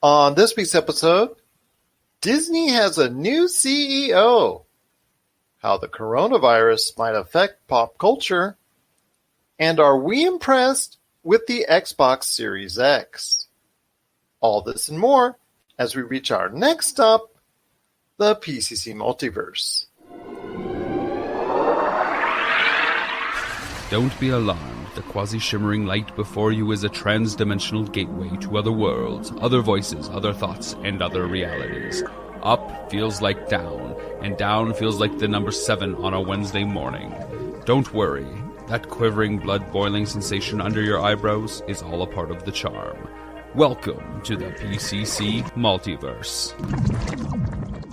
On this week's episode, Disney has a new CEO, how the coronavirus might affect pop culture, and are we impressed with the Xbox Series X? All this and more as we reach our next stop, the PCC Multiverse. Don't be alarmed. The quasi-shimmering light before you is a trans-dimensional gateway to other worlds, other voices, other thoughts, and other realities. Up feels like down, and down feels like the number 7 on a Wednesday morning. Don't worry. That quivering, blood-boiling sensation under your eyebrows is all a part of the charm. Welcome to the PCC Multiverse.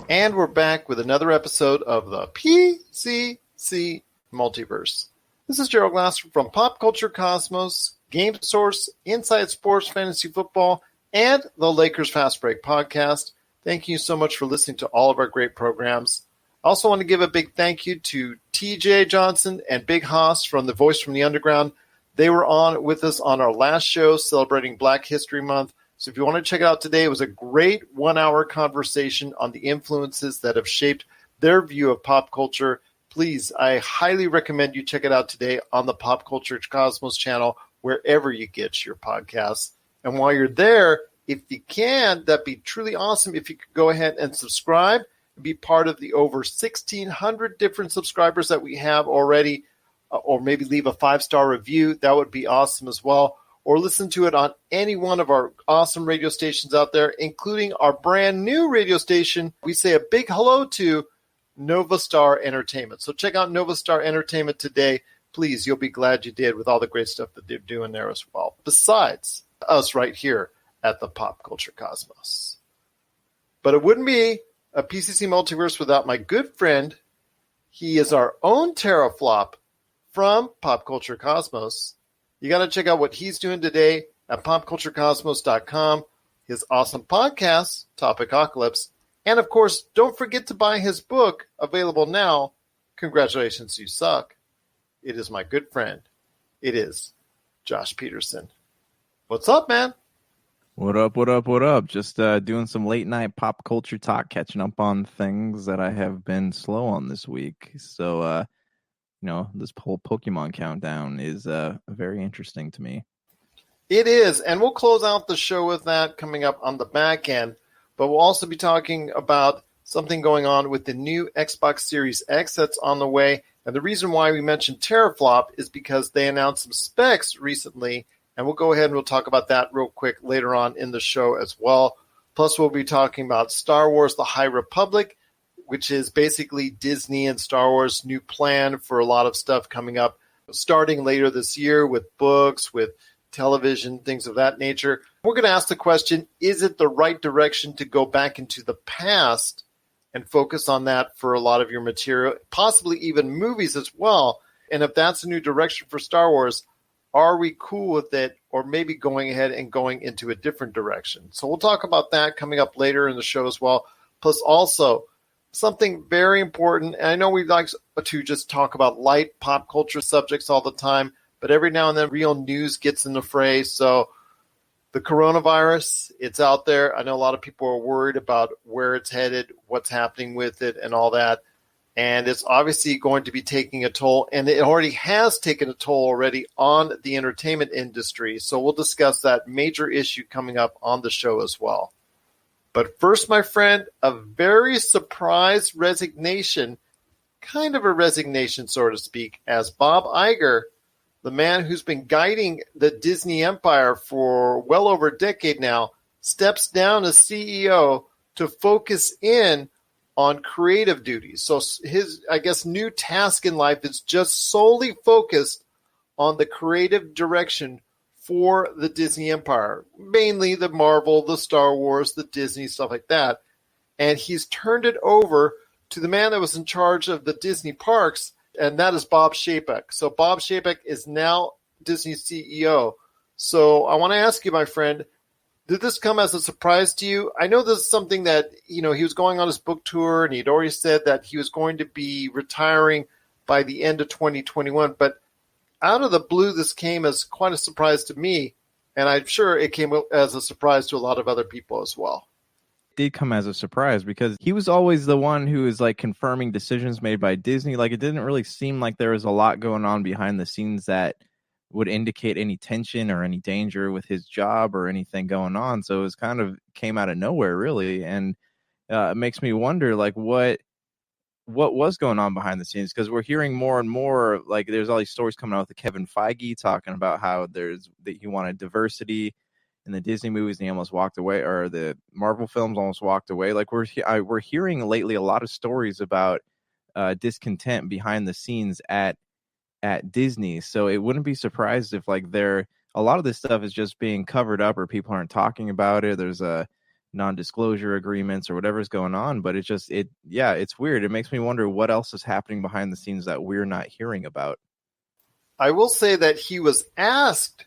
And we're back with another episode of the PCC Multiverse. This is Gerald Glasser from Pop Culture Cosmos, Game Source, Inside Sports Fantasy Football, and the Lakers Fast Break podcast. Thank you so much for listening to all of our great programs. I also want to give a big thank you to TJ Johnson and Big Haas from The Voice from the Underground. They were on with us on our last show celebrating Black History Month. So if you want to check it out today, it was a great 1-hour conversation on the influences that have shaped their view of pop culture. Please, I highly recommend you check it out today on the Pop Culture Cosmos channel, wherever you get your podcasts. And while you're there, if you can, that'd be truly awesome if you could go ahead and subscribe and be part of the over 1,600 different subscribers that we have already, or maybe leave a 5-star review. That would be awesome as well. Or listen to it on any one of our awesome radio stations out there, including our brand new radio station. We say a big hello to Nova Star Entertainment. So check out Nova Star Entertainment today. Please, you'll be glad you did with all the great stuff that they're doing there as well. Besides us right here at the Pop Culture Cosmos. But it wouldn't be a PCC Multiverse without my good friend. He is our own teraflop from Pop Culture Cosmos. You got to check out what he's doing today at popculturecosmos.com. His awesome podcast, Topicocalypse. And, of course, don't forget to buy his book, available now, Congratulations, You Suck. It is my good friend. It is Josh Peterson. What's up, man? What up, what up, what up? Just doing some late-night pop culture talk, catching up on things that I have been slow on this week. So, this whole Pokemon countdown is very interesting to me. It is, and we'll close out the show with that coming up on the back end. But we'll also be talking about something going on with the new Xbox Series X that's on the way. And the reason why we mentioned Teraflop is because they announced some specs recently. And we'll go ahead and we'll talk about that real quick later on in the show as well. Plus, we'll be talking about Star Wars The High Republic, which is basically Disney and Star Wars' new plan for a lot of stuff coming up, starting later this year with books, with television, things of that nature. We're going to ask the question, is it the right direction to go back into the past and focus on that for a lot of your material, possibly even movies as well? And if that's a new direction for Star Wars, are we cool with it, or maybe going ahead and going into a different direction? So we'll talk about that coming up later in the show as well. Plus also something very important, and I know we like to just talk about light pop culture subjects all the time, but every now and then real news gets in the fray. So the coronavirus, it's out there. I know a lot of people are worried about where it's headed, what's happening with it, and all that. And it's obviously going to be taking a toll, and it already has taken a toll already on the entertainment industry. So we'll discuss that major issue coming up on the show as well. But first, my friend, a very surprise resignation, kind of a resignation, so to speak, as Bob Iger, the man who's been guiding the Disney empire for well over a decade now, steps down as CEO to focus in on creative duties. So his, I guess, new task in life is just solely focused on the creative direction for the Disney empire, mainly the Marvel, the Star Wars, the Disney, stuff like that. And he's turned it over to the man that was in charge of the Disney parks, and that is Bob Chapek. So Bob Chapek is now Disney's CEO. So I want to ask you, my friend, did this come as a surprise to you? I know this is something that, he was going on his book tour, and he'd already said that he was going to be retiring by the end of 2021. But out of the blue, this came as quite a surprise to me. And I'm sure it came as a surprise to a lot of other people as well. Did come as a surprise because he was always the one who is like confirming decisions made by Disney. Like, it didn't really seem like there was a lot going on behind the scenes that would indicate any tension or any danger with his job or anything going on. So it was kind of came out of nowhere, really. And it makes me wonder, like, what was going on behind the scenes, because we're hearing more and more, like, there's all these stories coming out with Kevin Feige talking about how that he wanted diversity in the Disney movies and he almost walked away, or the Marvel films almost walked away. Like, we're hearing lately a lot of stories about discontent behind the scenes at Disney. So it wouldn't be surprised if, like, a lot of this stuff is just being covered up or people aren't talking about it. There's a non-disclosure agreements or whatever's going on, but it's weird. It makes me wonder what else is happening behind the scenes that we're not hearing about. I will say that he was asked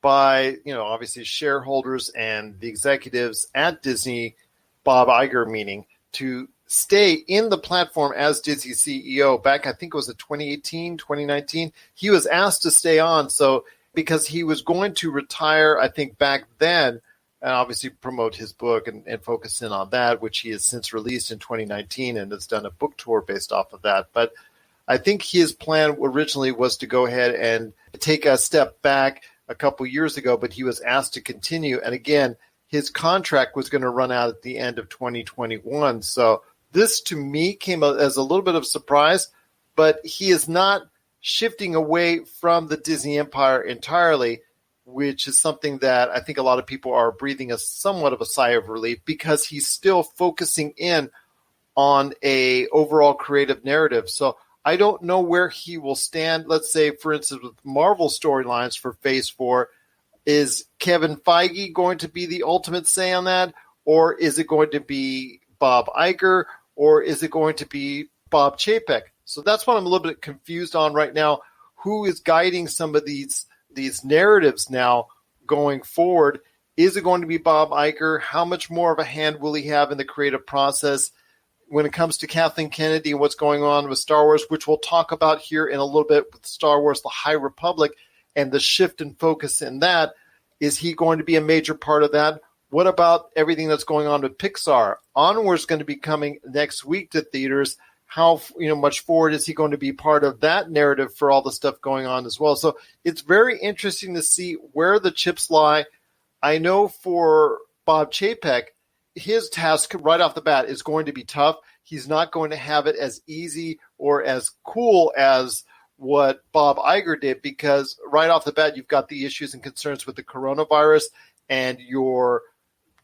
by, obviously shareholders and the executives at Disney, Bob Iger meaning, to stay in the platform as Disney CEO back, I think it was in 2018, 2019. He was asked to stay on. So because he was going to retire, I think back then, and obviously promote his book and focus in on that, which he has since released in 2019 and has done a book tour based off of that. But I think his plan originally was to go ahead and take a step back a couple years ago, but he was asked to continue. And again, his contract was going to run out at the end of 2021. So this to me came as a little bit of a surprise, but he is not shifting away from the Disney empire entirely, which is something that I think a lot of people are breathing a somewhat of a sigh of relief, because he's still focusing in on a overall creative narrative. So I don't know where he will stand. Let's say, for instance, with Marvel storylines for Phase 4, is Kevin Feige going to be the ultimate say on that? Or is it going to be Bob Iger? Or is it going to be Bob Chapek? So that's what I'm a little bit confused on right now. Who is guiding some of these narratives now going forward? Is it going to be Bob Iger? How much more of a hand will he have in the creative process when it comes to Kathleen Kennedy and what's going on with Star Wars, which we'll talk about here in a little bit with Star Wars, The High Republic, and the shift in focus in that? Is he going to be a major part of that? What about everything that's going on with Pixar? Onward's going to be coming next week to theaters. How much forward is he going to be part of that narrative for all the stuff going on as well? So it's very interesting to see where the chips lie. I know for Bob Chapek, his task right off the bat is going to be tough. He's not going to have it as easy or as cool as what Bob Iger did, because right off the bat, you've got the issues and concerns with the coronavirus and your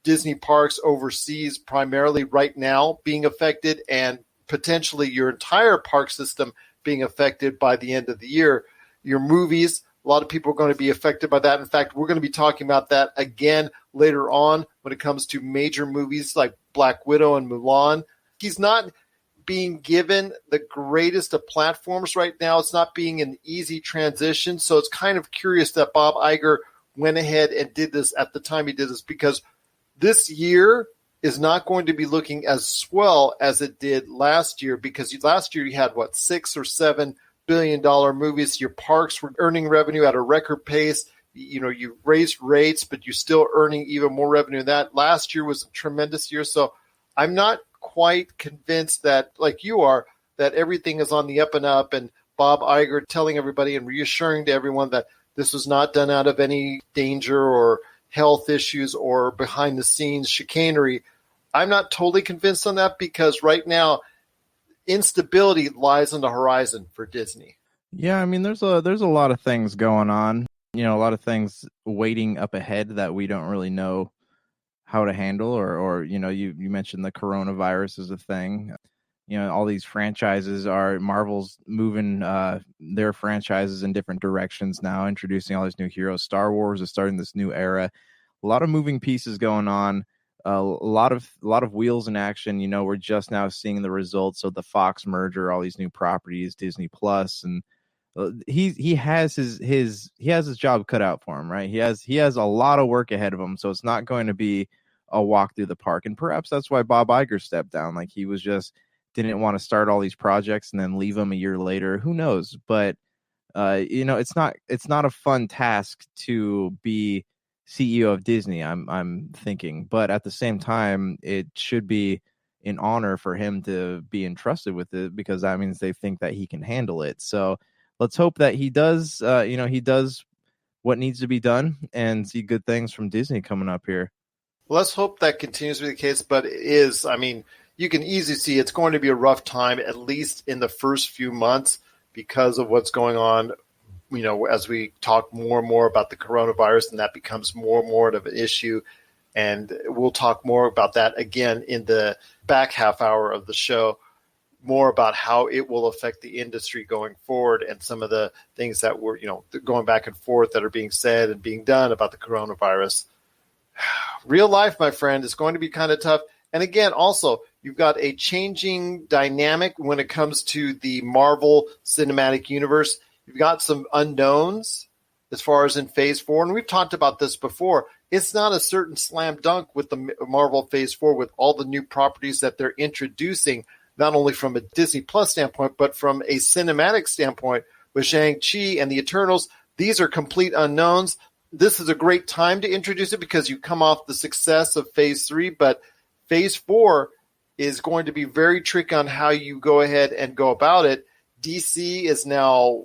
Disney parks overseas primarily right now being affected, and potentially your entire park system being affected by the end of the year. Your movies, a lot of people are going to be affected by that. In fact, we're going to be talking about that again later on when it comes to major movies like Black Widow and Mulan. He's not being given the greatest of platforms right now. It's not being an easy transition. So it's kind of curious that Bob Iger went ahead and did this at the time he did this, because this year is not going to be looking as swell as it did last year, because last year you had, $6 or $7 billion movies. Your parks were earning revenue at a record pace. You raised rates, but you're still earning even more revenue than that. Last year was a tremendous year. So I'm not quite convinced that, like you are, that everything is on the up and up, and Bob Iger telling everybody and reassuring to everyone that this was not done out of any danger or health issues or behind the scenes chicanery. I'm not totally convinced on that, because right now instability lies on the horizon for Disney. Yeah, I mean, there's a lot of things going on, a lot of things waiting up ahead that we don't really know how to handle, or you mentioned the coronavirus is a thing. All these franchises Marvel's moving their franchises in different directions now, introducing all these new heroes. Star Wars is starting this new era. A lot of moving pieces going on. A lot of wheels in action. We're just now seeing the results of the Fox merger, all these new properties, Disney Plus, and he has his job cut out for him, right? He has a lot of work ahead of him, so it's not going to be a walk through the park. And perhaps that's why Bob Iger stepped down. Like, he was just didn't want to start all these projects and then leave them a year later. Who knows? But it's not a fun task to be CEO of Disney, I'm thinking. But at the same time, it should be an honor for him to be entrusted with it, because that means they think that he can handle it. So let's hope that he does, he does what needs to be done and see good things from Disney coming up here. Let's hope that continues to be the case, but it is, you can easily see it's going to be a rough time, at least in the first few months, because of what's going on, as we talk more and more about the coronavirus, and that becomes more and more of an issue. And we'll talk more about that again in the back half hour of the show, more about how it will affect the industry going forward and some of the things that were, going back and forth that are being said and being done about the coronavirus. Real life, my friend, is going to be kind of tough. And again, also, you've got a changing dynamic when it comes to the Marvel Cinematic Universe. You've got some unknowns as far as in Phase 4. And we've talked about this before. It's not a certain slam dunk with the Marvel Phase 4 with all the new properties that they're introducing, not only from a Disney Plus standpoint, but from a cinematic standpoint with Shang-Chi and the Eternals. These are complete unknowns. This is a great time to introduce it because you come off the success of Phase 3, but Phase 4 is going to be very tricky on how you go ahead and go about it. DC is now,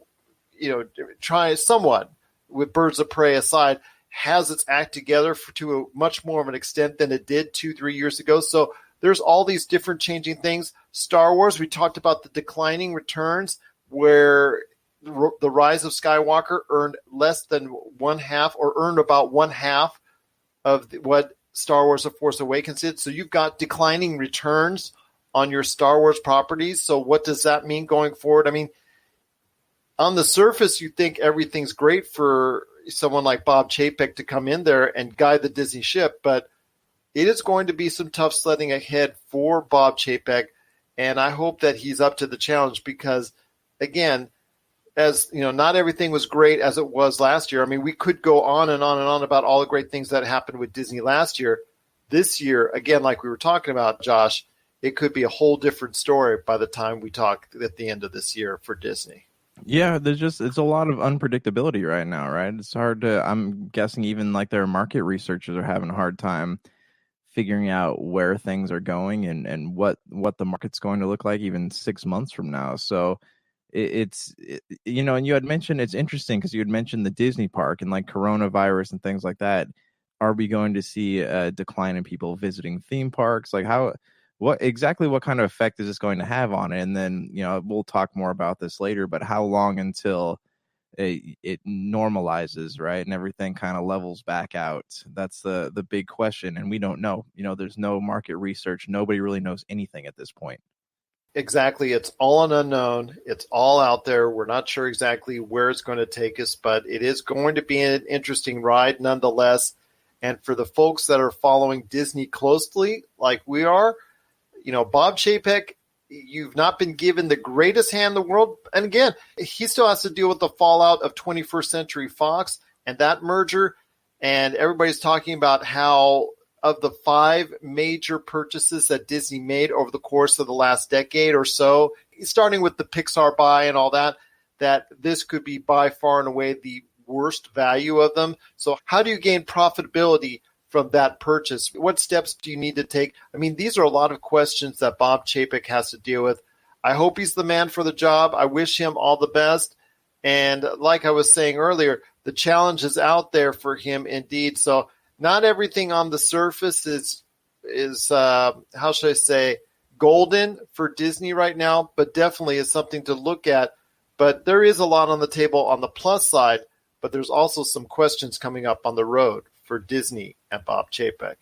trying somewhat, with Birds of Prey aside, has its act together to a much more of an extent than it did 2-3 years ago. So there's all these different changing things. Star Wars, we talked about the declining returns, where the Rise of Skywalker earned less than one half, or earned about one half of what Star Wars The Force Awakens did. So you've got declining returns on your Star Wars properties. So what does that mean going forward? On the surface, you think everything's great for someone like Bob Chapek to come in there and guide the Disney ship, but it is going to be some tough sledding ahead for Bob Chapek, and I hope that he's up to the challenge because, again, as not everything was great as it was last year. We could go on and on and on about all the great things that happened with Disney last year. This year, again, like we were talking about, Josh, it could be a whole different story by the time we talk at the end of this year for Disney. Yeah, it's a lot of unpredictability right now, right? It's hard to, I'm guessing even like their market researchers are having a hard time figuring out where things are going and what the market's going to look like even 6 months from now. So and you had mentioned, it's interesting because you had mentioned the Disney park and like coronavirus and things like that. Are we going to see a decline in people visiting theme parks? Like what kind of effect is this going to have on it? And then, we'll talk more about this later, but how long until it normalizes, right? And everything kind of levels back out. That's the big question. And we don't know, there's no market research. Nobody really knows anything at this point. Exactly. It's all an unknown. It's all out there. We're not sure exactly where it's going to take us, but it is going to be an interesting ride nonetheless. And for the folks that are following Disney closely, like we are, Bob Chapek, you've not been given the greatest hand in the world. And again, he still has to deal with the fallout of 21st Century Fox and that merger. And everybody's talking about how of the 5 major purchases that Disney made over the course of the last decade or so, starting with the Pixar buy and all that this could be by far and away the worst value of them. So how do you gain profitability from that purchase? What steps do you need to take? These are a lot of questions that Bob Chapek has to deal with. I hope he's the man for the job. I wish him all the best. And like I was saying earlier, the challenge is out there for him indeed. So not everything on the surface is how should I say, golden for Disney right now, but definitely is something to look at. But there is a lot on the table on the plus side, but there's also some questions coming up on the road for Disney and Bob Chapek.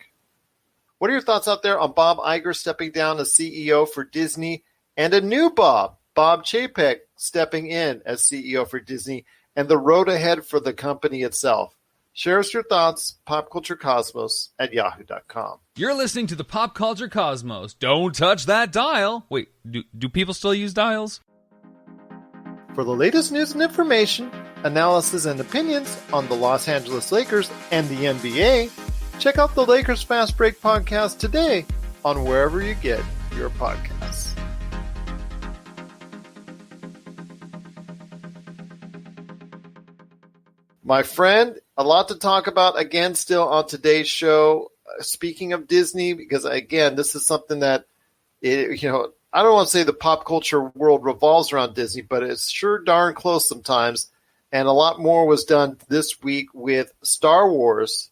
What are your thoughts out there on Bob Iger stepping down as CEO for Disney and a new Bob Chapek, stepping in as CEO for Disney and the road ahead for the company itself? Share us your thoughts, popculturecosmos@yahoo.com. You're listening to the Pop Culture Cosmos. Don't touch that dial. Wait, do people still use dials? For the latest news and information, analysis and opinions on the Los Angeles Lakers and the NBA, check out the Lakers Fast Break podcast today on wherever you get your podcasts. My friend, A lot to talk about again still on today's show. Speaking of Disney, because again, this is something that, I don't want to say the pop culture world revolves around Disney, but it's sure darn close sometimes. And a lot more was done this week with Star Wars.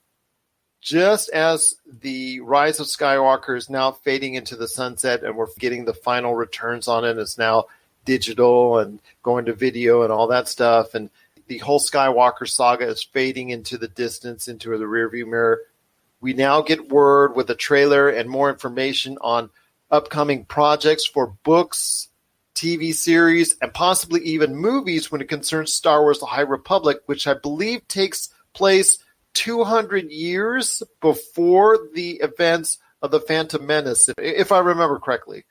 Just as the Rise of Skywalker is now fading into the sunset and we're getting the final returns on it, it's now digital and going to video and all that stuff. And the whole Skywalker saga is fading into the distance, into the rearview mirror. We now get word with a trailer and more information on upcoming projects for books, TV series, and possibly even movies when it concerns Star Wars The High Republic, which I believe takes place 200 years before the events of the Phantom Menace, if I remember correctly.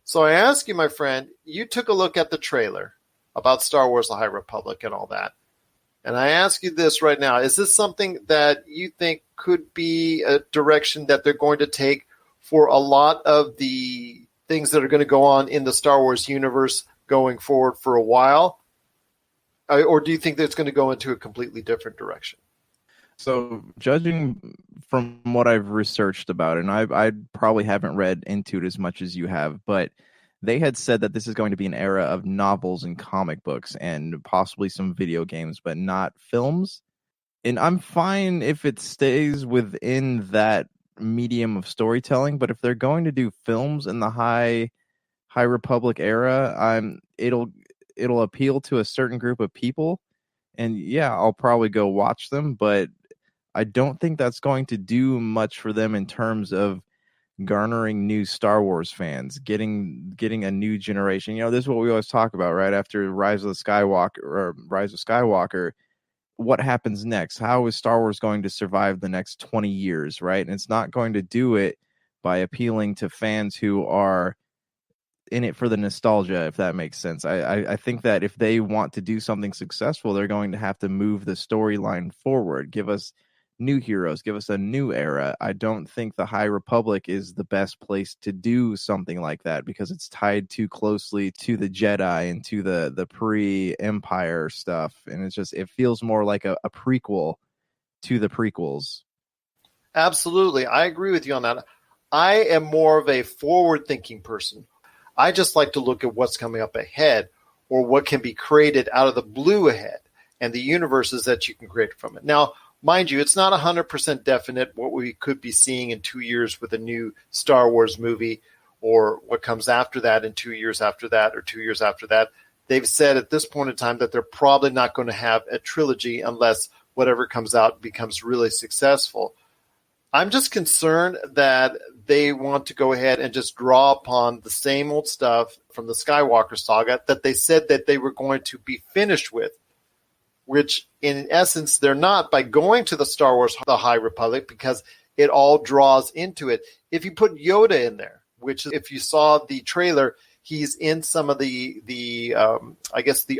So I ask you, my friend, you took a look at the trailer about Star Wars The High Republic and all that. And I ask you this right now, is this something that you think could be a direction that they're going to take for a lot of the things that are going to go on in the Star Wars universe going forward for a while? Or do you think that it's going to go into a completely different direction? So judging from what I've researched about it, and I probably haven't read into it as much as you have, but they had said that this is going to be an era of novels and comic books and possibly some video games, but not films. And I'm fine if it stays within that medium of storytelling, but if they're going to do films in the High Republic era, it'll appeal to a certain group of people. And yeah, I'll probably go watch them, but I don't think that's going to do much for them in terms of garnering new Star Wars fans, getting a new generation. This is what we always talk about, right? After Rise of Skywalker, what happens next? How is Star Wars going to survive the next 20 years, right? And it's not going to do it by appealing to fans who are in it for the nostalgia, if that makes sense. I think that if they want to do something successful, they're going to have to move the storyline forward, give us new heroes, give us a new era. I don't think the High Republic is the best place to do something like that because it's tied too closely to the Jedi and to the pre-Empire stuff. And it feels more like a prequel to the prequels. Absolutely. I agree with you on that. I am more of a forward-thinking person. I just like to look at what's coming up ahead or what can be created out of the blue ahead and the universes that you can create from it. Now, mind you, it's not 100% definite what we could be seeing in 2 years with a new Star Wars movie or what comes after that in 2 years after that or 2 years after that. They've said at this point in time that they're probably not going to have a trilogy unless whatever comes out becomes really successful. I'm just concerned that they want to go ahead and just draw upon the same old stuff from the Skywalker saga that they said that they were going to be finished with, which in essence they're not by going to the Star Wars The High Republic because it all draws into it. If you put Yoda in there, which if you saw the trailer, he's in some of the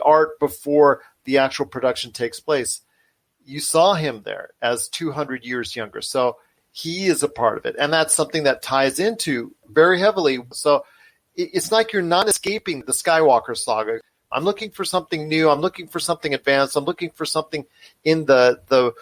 art before the actual production takes place. You saw him there as 200 years younger. So he is a part of it. And that's something that ties into very heavily. So it's like you're not escaping the Skywalker saga. I'm looking for something new. I'm looking for something advanced. I'm looking for something in the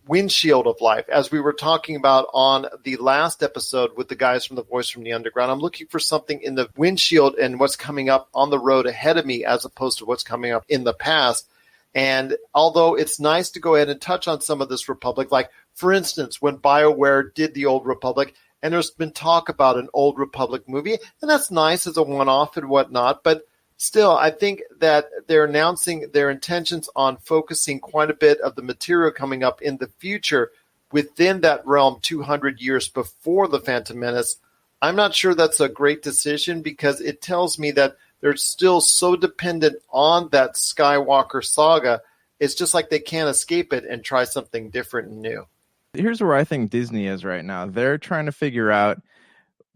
windshield of life. As we were talking about on the last episode with the guys from The Voice from the Underground, I'm looking for something in the windshield and what's coming up on the road ahead of me as opposed to what's coming up in the past. And although it's nice to go ahead and touch on some of this Republic, like, for instance, when BioWare did the Old Republic, and there's been talk about an Old Republic movie, and that's nice as a one-off and whatnot, but still, I think that they're announcing their intentions on focusing quite a bit of the material coming up in the future within that realm 200 years before the Phantom Menace. I'm not sure that's a great decision because it tells me that they're still so dependent on that Skywalker saga. It's just like they can't escape it and try something different and new. Here's where I think Disney is right now. They're trying to figure out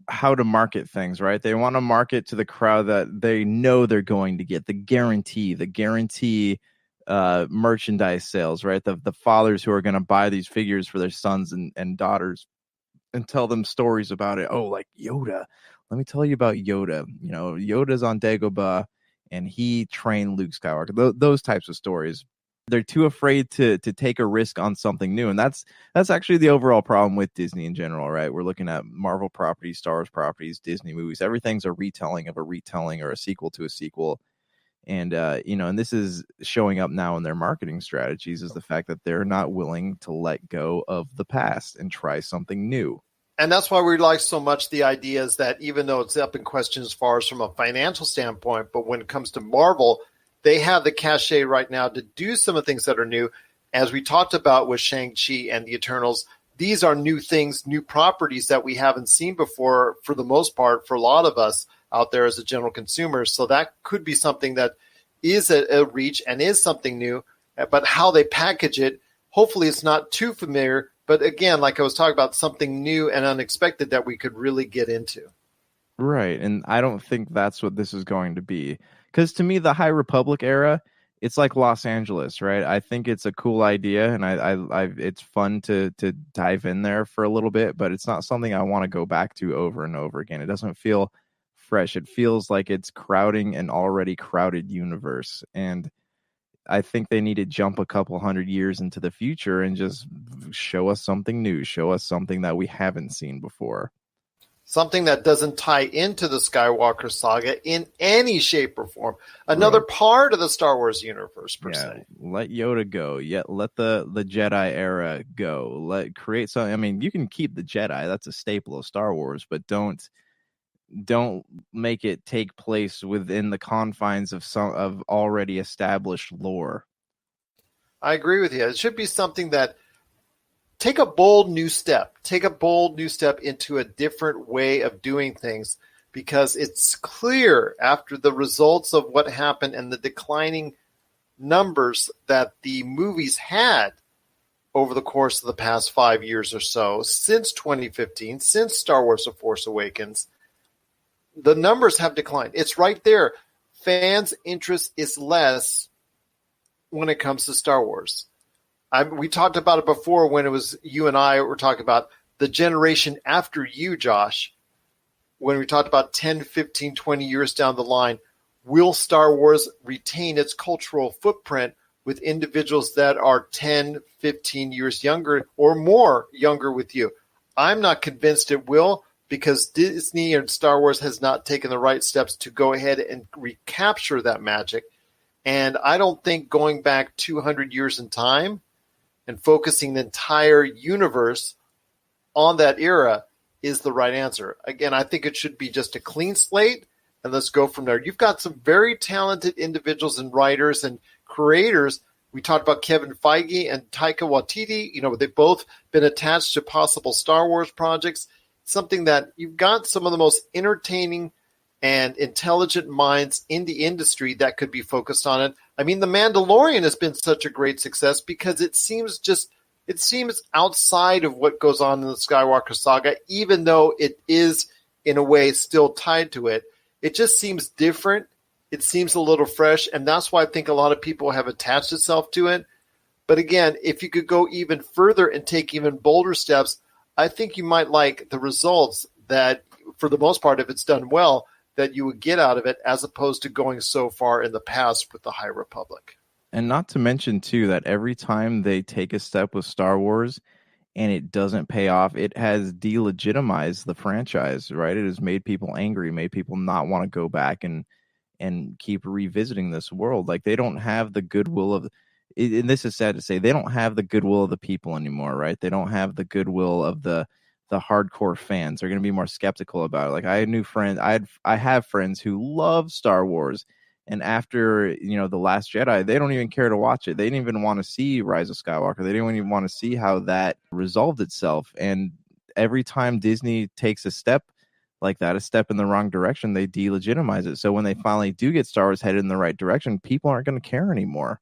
how to market things, right? They want to market to the crowd that they know they're going to get, the guarantee merchandise sales, right? The fathers who are going to buy these figures for their sons and daughters and tell them stories about it. Oh, like Yoda. Let me tell you about Yoda. You know, Yoda's on Dagobah and he trained Luke Skywalker. Those types of stories. They're too afraid to take a risk on something new. And that's actually the overall problem with Disney in general, right? We're looking at Marvel properties, Star Wars properties, Disney movies. Everything's a retelling of a retelling or a sequel to a sequel. And, and this is showing up now in their marketing strategies, is the fact that they're not willing to let go of the past and try something new. And that's why we like so much the ideas that even though it's up in question as far as from a financial standpoint, but when it comes to Marvel, they have the cachet right now to do some of the things that are new. As we talked about with Shang-Chi and the Eternals, these are new things, new properties that we haven't seen before for the most part for a lot of us out there as a general consumer. So that could be something that is a reach and is something new, but how they package it, hopefully it's not too familiar. But again, like I was talking about, something new and unexpected that we could really get into. Right. And I don't think that's what this is going to be. Because to me, the High Republic era, it's like Los Angeles, right? I think it's a cool idea, and I it's fun to dive in there for a little bit, but it's not something I want to go back to over and over again. It doesn't feel fresh. It feels like it's crowding an already crowded universe, and I think they need to jump a couple 100 years into the future and just show us something new, show us something that we haven't seen before. Something that doesn't tie into the Skywalker saga in any shape or form. Another part of the Star Wars universe, per se. Let Yoda go. Let the Jedi era go. Create something. I mean, you can keep the Jedi. That's a staple of Star Wars, but don't make it take place within the confines of of already established lore. I agree with you. It should be something that take a bold new step into a different way of doing things, because it's clear after the results of what happened and the declining numbers that the movies had over the course of the past 5 years or so, since 2015, since Star Wars The Force Awakens, the numbers have declined. It's right there. Fans' interest is less when it comes to Star Wars. We talked about it before when it was you and I were talking about the generation after you, Josh, when we talked about 10, 15, 20 years down the line. Will Star Wars retain its cultural footprint with individuals that are 10, 15 years younger or more younger with you? I'm not convinced it will, because Disney and Star Wars has not taken the right steps to go ahead and recapture that magic. And I don't think going back 200 years in time and focusing the entire universe on that era is the right answer. Again, I think it should be just a clean slate, and let's go from there. You've got some very talented individuals and writers and creators. We talked about Kevin Feige and Taika Waititi. They've both been attached to possible Star Wars projects. Something that you've got some of the most entertaining and intelligent minds in the industry that could be focused on it. I mean, The Mandalorian has been such a great success because it seems outside of what goes on in the Skywalker saga, even though it is in a way still tied to it. It just seems different. It seems a little fresh, and that's why I think a lot of people have attached itself to it. But again, if you could go even further and take even bolder steps, I think you might like the results that, for the most part, if it's done well, that you would get out of it, as opposed to going so far in the past with the High Republic. And not to mention, too, that every time they take a step with Star Wars and it doesn't pay off, it has delegitimized the franchise, right? It has made people angry, made people not want to go back and keep revisiting this world. Like, they don't have the goodwill of, and this is sad to say, they don't have the goodwill of the people anymore, right? They don't have the goodwill of the hardcore fans. They're going to be more skeptical about it. Like, I have friends who love Star Wars, and after The Last Jedi, they don't even care to watch it. They didn't even want to see Rise of Skywalker. They didn't even want to see how that resolved itself. And every time Disney takes a step like that, a step in the wrong direction, they delegitimize it. So when they finally do get Star Wars headed in the right direction, people aren't going to care anymore.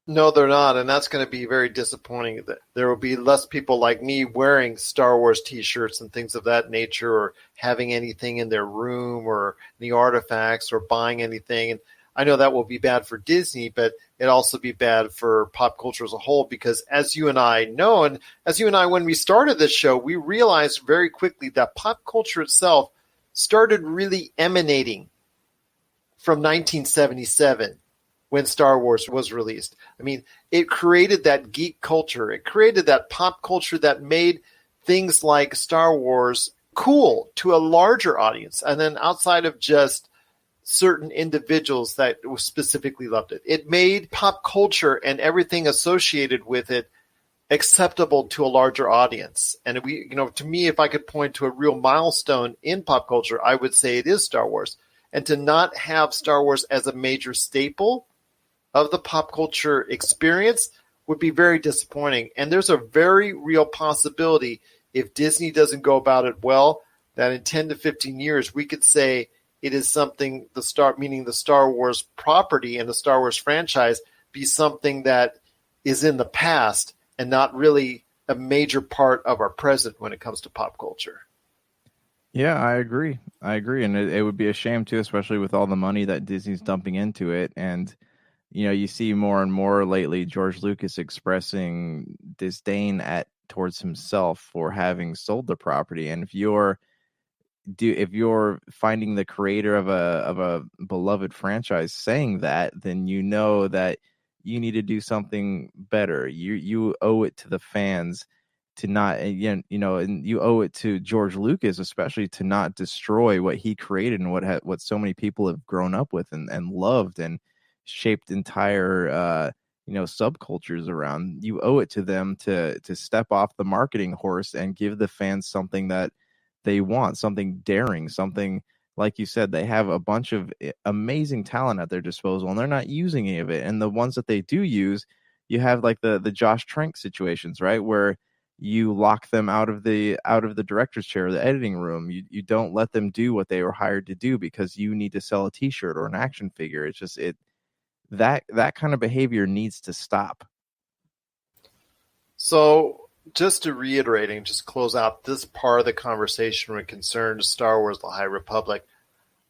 No, they're not, and that's going to be very disappointing. There will be less people like me wearing Star Wars T-shirts and things of that nature, or having anything in their room, or any artifacts, or buying anything. And I know that will be bad for Disney, but it'll also be bad for pop culture as a whole, because as you and I know, and as you and I, when we started this show, we realized very quickly that pop culture itself started really emanating from 1977. when Star Wars was released. I mean, it created that geek culture. It created that pop culture that made things like Star Wars cool to a larger audience. And then outside of just certain individuals that specifically loved it, it made pop culture and everything associated with it acceptable to a larger audience. And to me, if I could point to a real milestone in pop culture, I would say it is Star Wars. And to not have Star Wars as a major staple of the pop culture experience would be very disappointing. And there's a very real possibility, if Disney doesn't go about it well, that in 10 to 15 years, we could say it is something, meaning the Star Wars property and the Star Wars franchise, be something that is in the past and not really a major part of our present when it comes to pop culture. Yeah, I agree. And it would be a shame too, especially with all the money that Disney's dumping into it. And, you see more and more lately, George Lucas expressing disdain towards himself for having sold the property. And if you're finding the creator of a beloved franchise saying that, then you know that you need to do something better. You owe it to the fans to not, and you owe it to George Lucas especially to not destroy what he created and what so many people have grown up with and loved and shaped entire subcultures around. You owe it to them to step off the marketing horse and give the fans something that they want, something daring, something, like you said, they have a bunch of amazing talent at their disposal and they're not using any of it. And the ones that they do use, you have like the Josh Trank situations, right, where you lock them out of the director's chair, the editing room. You don't let them do what they were hired to do because you need to sell a T-shirt or an action figure. It's just that kind of behavior needs to stop. So just to reiterate and just close out this part of the conversation when it concerns Star Wars: The High Republic,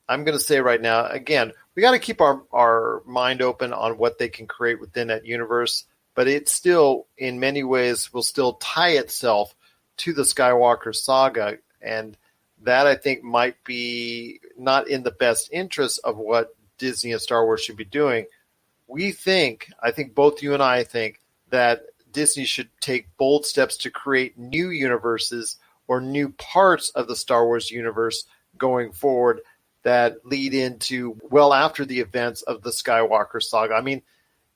I'm going to say right now, again, we got to keep our mind open on what they can create within that universe, but it still, in many ways, will still tie itself to the Skywalker saga, and that, I think, might be not in the best interest of what Disney and Star Wars should be doing. I think both you and I think that Disney should take bold steps to create new universes or new parts of the Star Wars universe going forward that lead into well after the events of the Skywalker saga. I mean,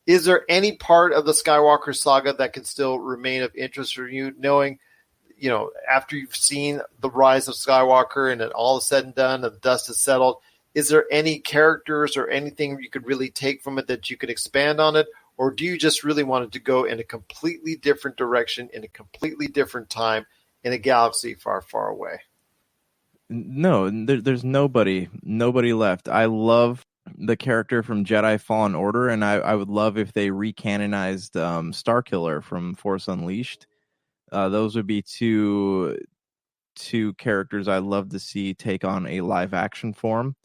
is there any part of the Skywalker saga that can still remain of interest for you, knowing, after you've seen the rise of Skywalker and it all is said and done and the dust is settled, is there any characters or anything you could really take from it that you could expand on it? Or do you just really want it to go in a completely different direction, in a completely different time, in a galaxy far, far away? No, there's nobody left. I love the character from Jedi Fallen Order, and I would love if they recanonized Starkiller from Force Unleashed. Those would be two characters I'd love to see take on a live action form.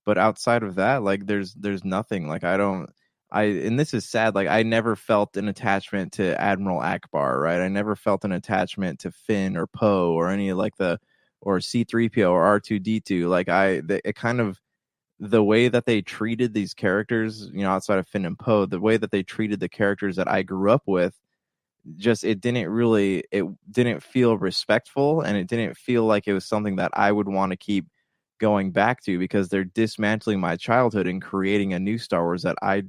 But outside of that, like there's nothing. Like and this is sad, like I never felt an attachment to Admiral Akbar, right? I never felt an attachment to Finn or Poe or any or C-3PO or R2-D2. Like it kind of, the way that they treated these characters, outside of Finn and Poe, the way that they treated the characters that I grew up with, just it didn't feel respectful, and it didn't feel like it was something that I would want to keep going back to, because they're dismantling my childhood and creating a new Star Wars that I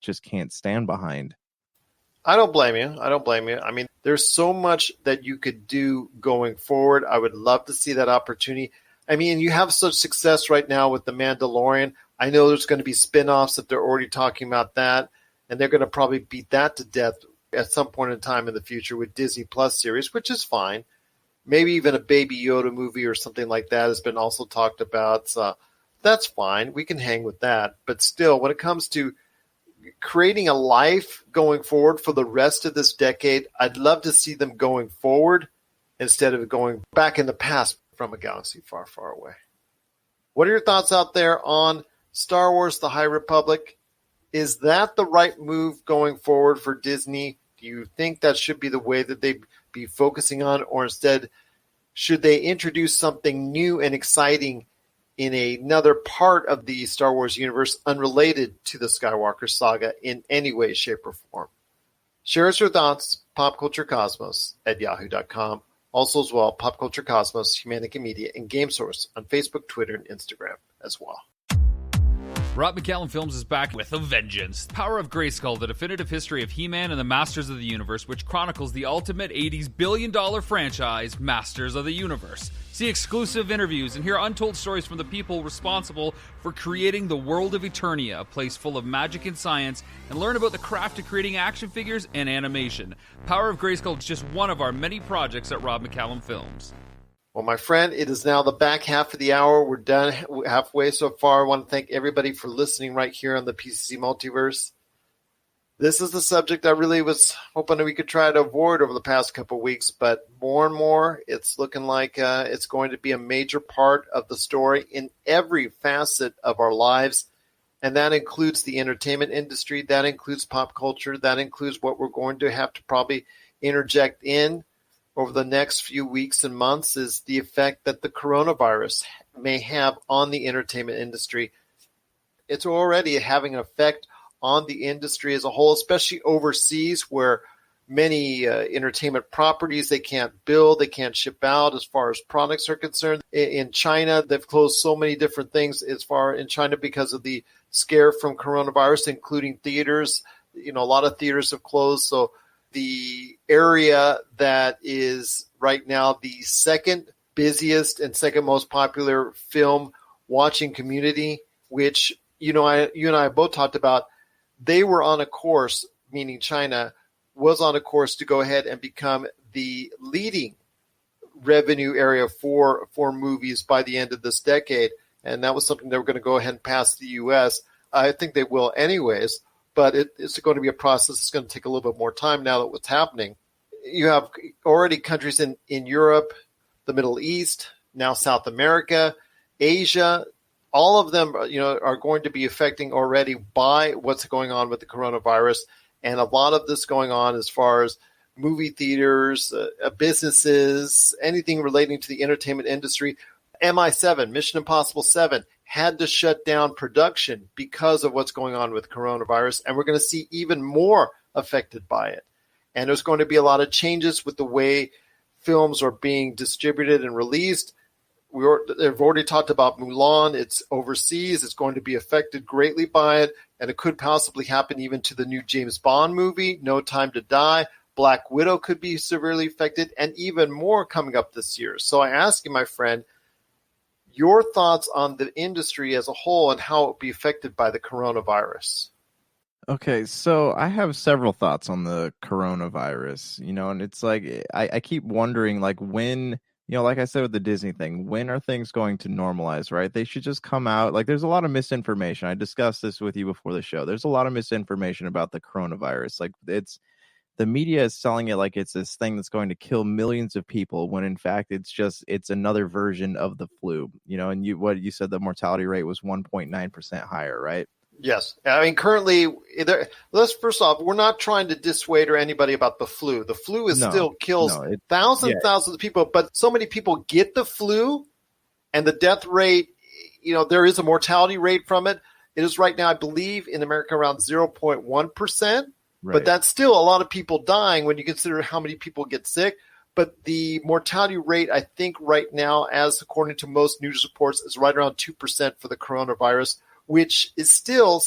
just can't stand behind. I don't blame you. I mean, there's so much that you could do going forward. I would love to see that opportunity. I mean, you have such success right now with The Mandalorian. I know there's going to be spin-offs that they're already talking about that, and they're going to probably beat that to death at some point in time in the future with Disney Plus series, which is fine. Maybe even a Baby Yoda movie or something like that has been also talked about. So that's fine. We can hang with that. But still, when it comes to creating a life going forward for the rest of this decade, I'd love to see them going forward instead of going back in the past from a galaxy far, far away. What are your thoughts out there on Star Wars: The High Republic? Is that the right move going forward for Disney? Do you think that should be the way that they be focusing on, or instead should they introduce something new and exciting in another part of the Star Wars universe unrelated to the Skywalker saga in any way, shape, or form. Share us your thoughts, popculturecosmos@yahoo.com. Also as well, Pop Culture Cosmos, Humanica Media, and Game Source on Facebook, Twitter, and Instagram as well. Rob McCallum Films is back with a vengeance. Power of Grayskull, the definitive history of He-Man and the Masters of the Universe, which chronicles the ultimate 80s billion-dollar franchise, Masters of the Universe. See exclusive interviews and hear untold stories from the people responsible for creating the world of Eternia, a place full of magic and science, and learn about the craft of creating action figures and animation. Power of Grayskull is just one of our many projects at Rob McCallum Films. Well, my friend, it is now the back half of the hour. We're done halfway so far. I want to thank everybody for listening right here on the PCC Multiverse. This is the subject I really was hoping that we could try to avoid over the past couple of weeks, but more and more, it's looking like it's going to be a major part of the story in every facet of our lives, and that includes the entertainment industry, that includes pop culture, that includes what we're going to have to probably interject in over the next few weeks and months is the effect that the coronavirus may have on the entertainment industry. It's already having an effect on the industry as a whole, especially overseas where many entertainment properties they can't build, they can't ship out as far as products are concerned. In China, they've closed so many different things as far in China because of the scare from coronavirus, including theaters. A lot of theaters have closed, so the area that is right now the second busiest and second most popular film watching community, which you and I both talked about, they were on a course, meaning China was on a course to go ahead and become the leading revenue area for movies by the end of this decade. And that was something they were going to go ahead and pass the U.S. I think they will anyways. But it's going to be a process. It's going to take a little bit more time now that what's happening. You have already countries in Europe, the Middle East, now South America, Asia. All of them, are going to be affecting already by what's going on with the coronavirus. And a lot of this going on as far as movie theaters, businesses, anything relating to the entertainment industry. MI7, Mission Impossible 7, had to shut down production because of what's going on with coronavirus, and we're going to see even more affected by it. And there's going to be a lot of changes with the way films are being distributed and released. They've already talked about Mulan. It's overseas. It's going to be affected greatly by it, and it could possibly happen even to the new James Bond movie, No Time to Die. Black Widow could be severely affected, and even more coming up this year. So I ask you, my friend, your thoughts on the industry as a whole and how it will be affected by the coronavirus. Okay, so I have several thoughts on the coronavirus, and it's like I keep wondering, like, when, like I said with the Disney thing, when are things going to normalize, right? They should just come out. Like, there's a lot of misinformation. I discussed this with you before the show. There's a lot of misinformation about the coronavirus. Like, the media is selling it like it's this thing that's going to kill millions of people, when in fact it's another version of the flu, and what you said, the mortality rate was 1.9% higher, right? Yes. I mean, currently, first off, we're not trying to dissuade or anybody about the flu. The flu still kills thousands of people, but so many people get the flu, and the death rate, there is a mortality rate from it. It is right now, I believe, in America around 0.1%. Right. But that's still a lot of people dying when you consider how many people get sick. But the mortality rate, I think right now, as according to most news reports, is right around 2% for the coronavirus, which is still,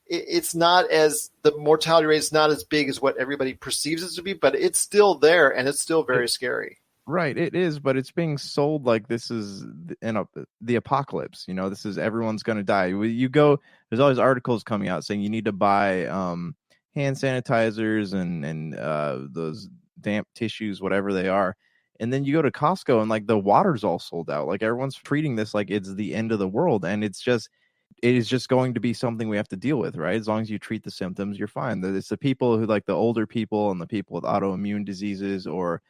it's not as, the mortality rate is not as big as what everybody perceives it to be, but it's still there, and it's still very scary. Right, it is, but it's being sold like this is the apocalypse. This is everyone's going to die. There's always articles coming out saying you need to buy hand sanitizers and those damp tissues, whatever they are. And then you go to Costco and like the water's all sold out. Like everyone's treating this like it's the end of the world. And it is just going to be something we have to deal with, right? As long as you treat the symptoms, you're fine. It's the people who, like the older people and the people with autoimmune diseases or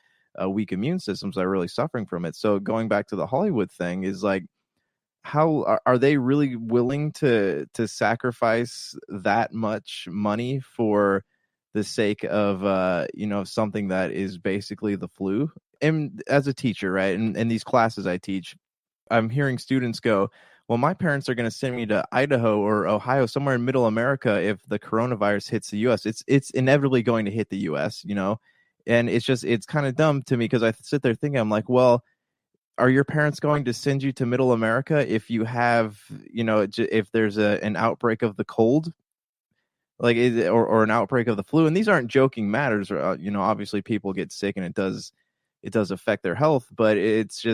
weak immune systems, are really suffering from it. So going back to the Hollywood thing is like, how are they really willing to sacrifice that much money for the sake of something that is basically the flu? And as a teacher, right, and these classes I teach, I'm hearing students go, well, my parents are going to send me to Idaho or Ohio, somewhere in middle America, if the coronavirus hits the U.S. It's inevitably going to hit the U.S., and it's kind of dumb to me, because I sit there thinking, I'm like, well, are your parents going to send you to middle America if you have, if there's an outbreak of the cold, like, or an outbreak of the flu? And these aren't joking matters. Obviously people get sick, and it does affect their health, but it's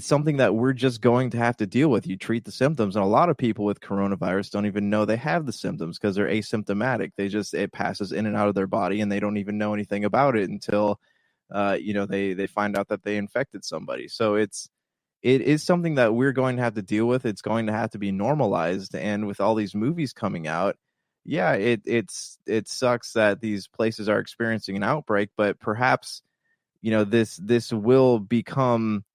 something that we're just going to have to deal with. You treat the symptoms, and a lot of people with coronavirus don't even know they have the symptoms because they're asymptomatic. It passes in and out of their body, and they don't even know anything about it until, they find out that they infected somebody. So it is something that we're going to have to deal with. It's going to have to be normalized. And with all these movies coming out, yeah, it sucks that these places are experiencing an outbreak, but perhaps, this will become,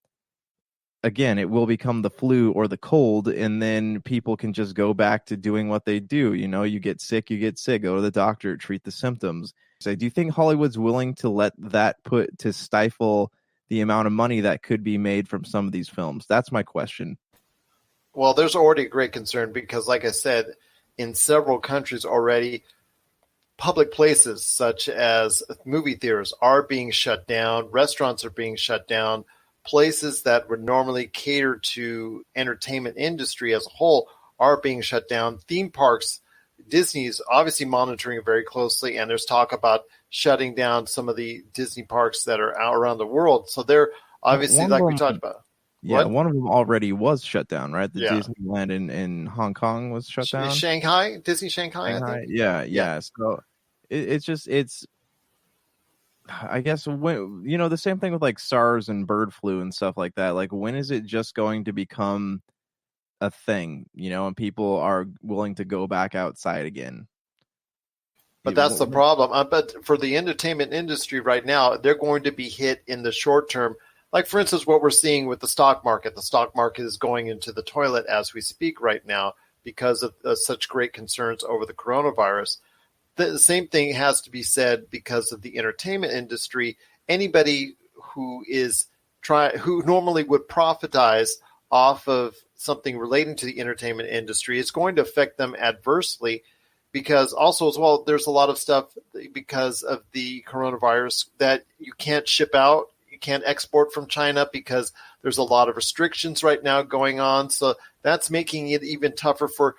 again, it will become the flu or the cold, and then people can just go back to doing what they do. You get sick, go to the doctor, treat the symptoms. So do you think Hollywood's willing to let that to stifle the amount of money that could be made from some of these films? That's my question. Well, there's already a great concern because, like I said, in several countries already, public places such as movie theaters are being shut down, restaurants are being shut down. Places that would normally cater to entertainment industry as a whole are being shut down. Theme parks, Disney's obviously monitoring it very closely, and there's talk about shutting down some of the Disney parks that are out around the world. So they're obviously, like we talked about. Yeah, one of them already was shut down, right? The Disneyland in Hong Kong was shut down. Shanghai, Disney Shanghai, I think. Yeah. So it's I guess when, the same thing with like SARS and bird flu and stuff like that. Like, when is it just going to become a thing, and people are willing to go back outside again? But that's the problem. But for the entertainment industry right now, they're going to be hit in the short term. Like, for instance, what we're seeing with the stock market. The stock market is going into the toilet as we speak right now because of such great concerns over the coronavirus. The same thing has to be said because of the entertainment industry. Anybody who normally would profitize off of something relating to the entertainment industry is going to affect them adversely, because also as well, there's a lot of stuff because of the coronavirus that you can't ship out. You can't export from China because there's a lot of restrictions right now going on. So that's making it even tougher for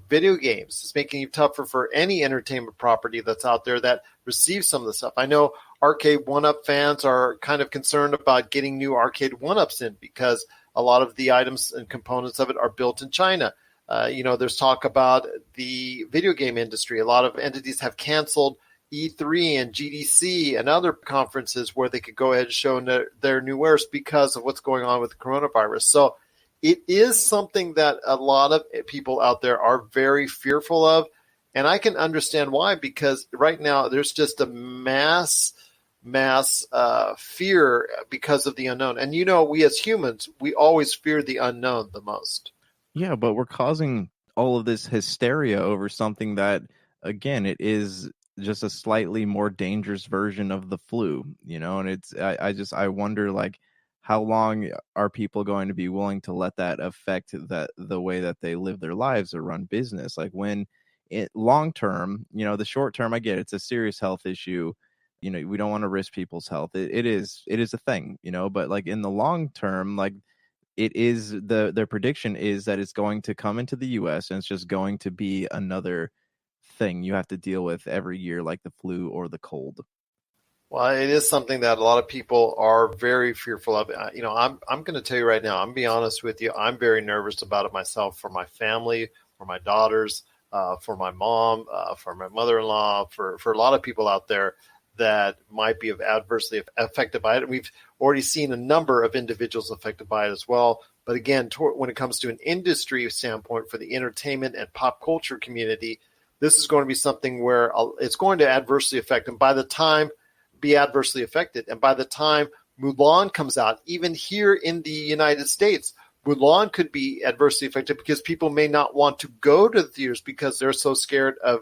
video games. It's making it tougher for any entertainment property that's out there that receives some of the stuff. I know Arcade 1-Up fans are kind of concerned about getting new Arcade 1-Ups in because a lot of the items and components of it are built in China. There's talk about the video game industry. A lot of entities have canceled E3 and GDC and other conferences where they could go ahead and show their new wares because of what's going on with the coronavirus. So it is something that a lot of people out there are very fearful of, and I can understand why, because right now there's just a mass fear because of the unknown. And we as humans, we always fear the unknown the most. Yeah, but we're causing all of this hysteria over something that, again, it is just a slightly more dangerous version of the flu, and I wonder, like, how long are people going to be willing to let that affect the way that they live their lives or run business? Like, when long term, the short term, I get it's a serious health issue. We don't want to risk people's health. It is a thing, but like in the long term, like, it is their prediction is that it's going to come into the US and it's just going to be another thing you have to deal with every year, like the flu or the cold. Well, it is something that a lot of people are very fearful of. I'm going to tell you right now, I'm be honest with you, I'm very nervous about it myself, for my family, for my daughters, for my mom, for my mother-in-law, for a lot of people out there that might be adversely affected by it. We've already seen a number of individuals affected by it as well. But again, when it comes to an industry standpoint for the entertainment and pop culture community, this is going to be something where it's going to adversely affect them. By the time be adversely affected. And by the time Mulan comes out, even here in the United States, Mulan could be adversely affected because people may not want to go to the theaters because they're so scared of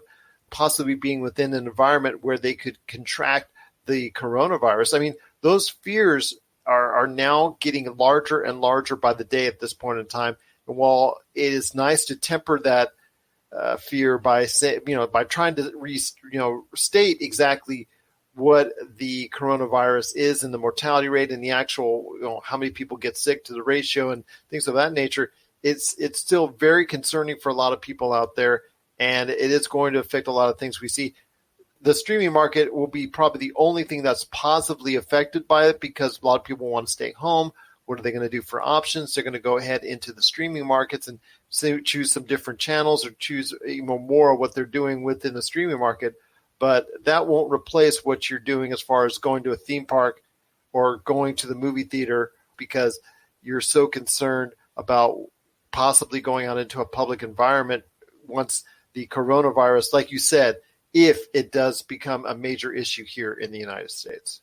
possibly being within an environment where they could contract the coronavirus. I mean, those fears are now getting larger and larger by the day at this point in time. And while it is nice to temper that fear by trying to state exactly what the coronavirus is and the mortality rate and the actual how many people get sick to the ratio and things of that nature, it's still very concerning for a lot of people out there, and it is going to affect a lot of things we see. The streaming market will be probably the only thing that's positively affected by it because a lot of people want to stay home. What are they going to do for options? They're going to go ahead into the streaming markets and choose some different channels or choose more of what they're doing within the streaming market. But that won't replace what you're doing as far as going to a theme park or going to the movie theater because you're so concerned about possibly going out into a public environment once the coronavirus, like you said, if it does become a major issue here in the United States.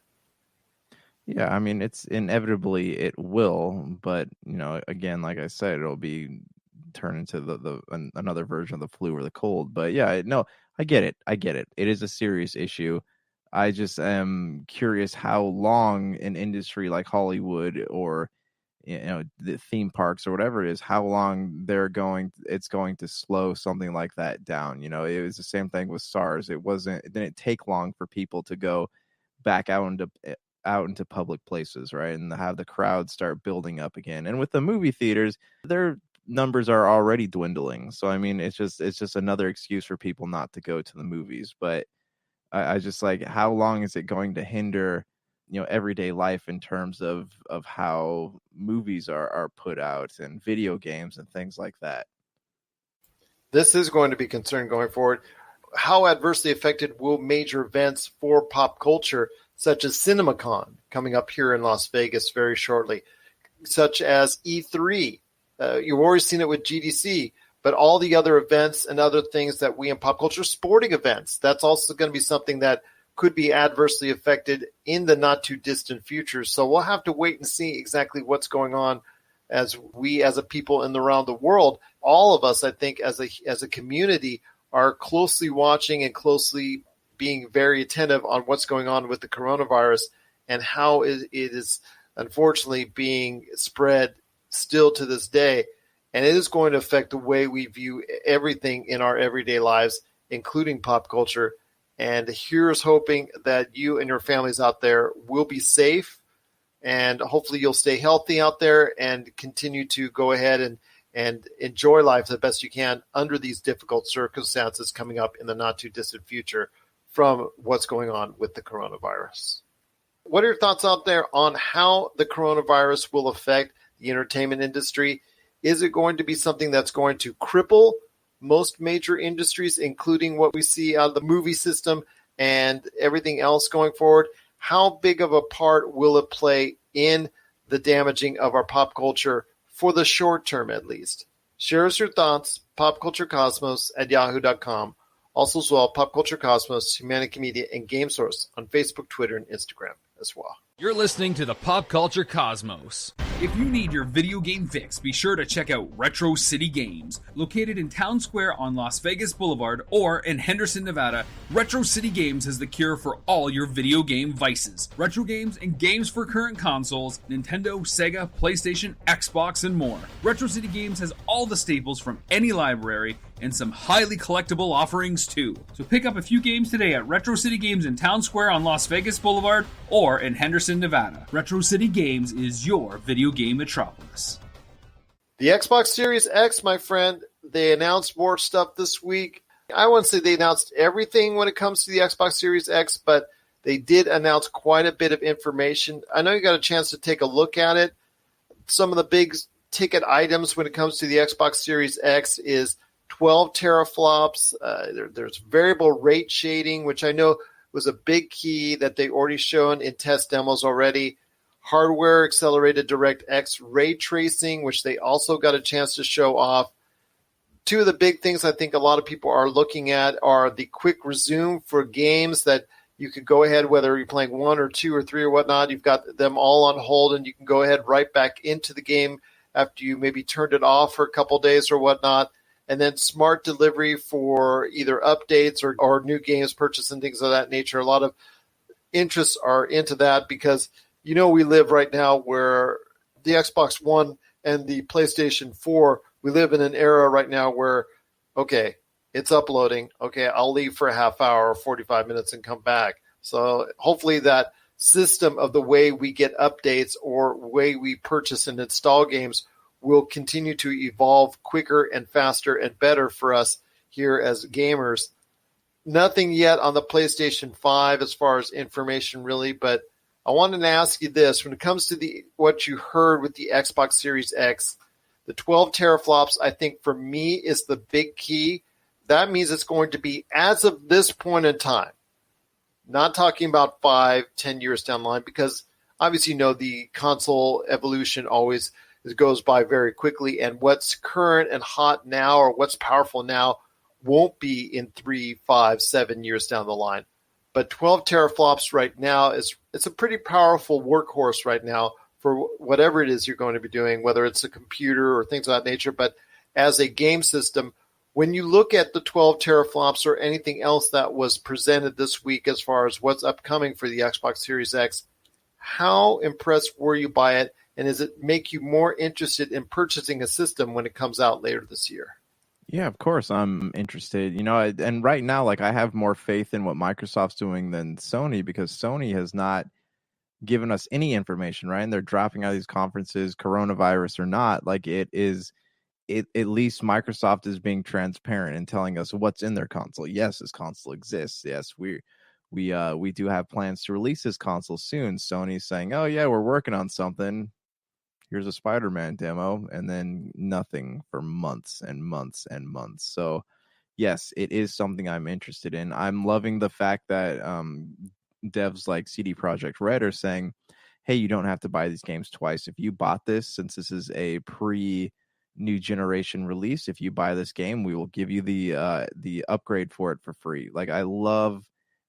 Yeah, I mean, it's inevitably it will, but again, like I said, it'll be turned into another version of the flu or the cold. But yeah, no, I get it. It is a serious issue. I just am curious how long an industry like Hollywood or the theme parks or whatever it is, how long it's going to slow something like that down. It was the same thing with SARS. It didn't take long for people to go back out into public places, right? And have the crowd start building up again. And with the movie theaters, their numbers are already dwindling. So I mean, it's just another excuse for people not to go to the movies. But I just like, how long is it going to hinder everyday life in terms of how movies are put out and video games and things like that? This is going to be concerned going forward. How adversely affected will major events for pop culture, such as CinemaCon, coming up here in Las Vegas very shortly, such as E3. You've already seen it with GDC, but all the other events and other things that we in pop culture, sporting events, that's also going to be something that could be adversely affected in the not too distant future. So we'll have to wait and see exactly what's going on as we, as a people in around the world. All of us, I think, as a community, are closely watching and closely being very attentive on what's going on with the coronavirus and how it is unfortunately being spread still to this day. And it is going to affect the way we view everything in our everyday lives, including pop culture. And here's hoping that you and your families out there will be safe, and hopefully you'll stay healthy out there and continue to go ahead and enjoy life the best you can under these difficult circumstances coming up in the not too distant future from what's going on with the coronavirus. What are your thoughts out there on how the coronavirus will affect the entertainment industry? Is it going to be something that's going to cripple most major industries, including what we see out of the movie system and everything else going forward? How big of a part will it play in the damaging of our pop culture for the short term, at least? Share us your thoughts, popculturecosmos@yahoo.com. Also as well, Pop Culture Cosmos, Humanity Media, and Game Source on Facebook, Twitter, and Instagram as well. You're listening to the Pop Culture Cosmos. If you need your video game fix, be sure to check out Retro City Games. Located in Town Square on Las Vegas Boulevard or in Henderson, Nevada, Retro City Games has the cure for all your video game vices. Retro games and games for current consoles, Nintendo, Sega, PlayStation, Xbox, and more. Retro City Games has all the staples from any library and some highly collectible offerings too. So pick up a few games today at Retro City Games in Town Square on Las Vegas Boulevard or in Henderson, Nevada. Retro City Games is your video game metropolis. The Xbox Series X, my friend, they announced more stuff this week. I wouldn't say they announced everything when it comes to the Xbox Series X, but they did announce quite a bit of information. I know you got a chance to take a look at it. Some of the big ticket items when it comes to the Xbox Series X is 12 teraflops. There's variable rate shading, which I know was a big key that they already shown in test demos already. Hardware accelerated DirectX ray tracing, which they also got a chance to show off. Two of the big things I think a lot of people are looking at are the quick resume for games that you could go ahead, whether you're playing 1 or 2 or 3 or whatnot, you've got them all on hold and you can go ahead right back into the game after you maybe turned it off for a couple days or whatnot. And then smart delivery for either updates or new games purchase and things of that nature. A lot of interests are into that because we live right now where the Xbox One and the PlayStation 4, we live in an era right now where, okay, it's uploading. Okay, I'll leave for a half hour or 45 minutes and come back. So hopefully that system of the way we get updates or way we purchase and install games will continue to evolve quicker and faster and better for us here as gamers. Nothing yet on the PlayStation 5 as far as information really, but I wanted to ask you this. When it comes to what you heard with the Xbox Series X, the 12 teraflops, I think for me is the big key. That means it's going to be, as of this point in time, not talking about 5-10 years down the line, because obviously the console evolution always goes by very quickly, and what's current and hot now or what's powerful now won't be in 3, 5, 7 years down the line. But 12 teraflops right now it's a pretty powerful workhorse right now for whatever it is you're going to be doing, whether it's a computer or things of that nature. But as a game system, when you look at the 12 teraflops or anything else that was presented this week as far as what's upcoming for the Xbox Series X, how impressed were you by it? And does it make you more interested in purchasing a system when it comes out later this year? Yeah, of course I'm interested. And right now, I have more faith in what Microsoft's doing than Sony, because Sony has not given us any information, right? And they're dropping out of these conferences, coronavirus or not. At least Microsoft is being transparent and telling us what's in their console. Yes, this console exists. Yes, we do have plans to release this console soon. Sony's saying, oh yeah, we're working on something. Here's a Spider-Man demo, and then nothing for months and months and months. So yes, it is something I'm interested in. I'm loving the fact that devs like CD Projekt Red are saying, hey, you don't have to buy these games twice. If you bought this, since this is a pre-new generation release, if you buy this game, we will give you the upgrade for it for free. I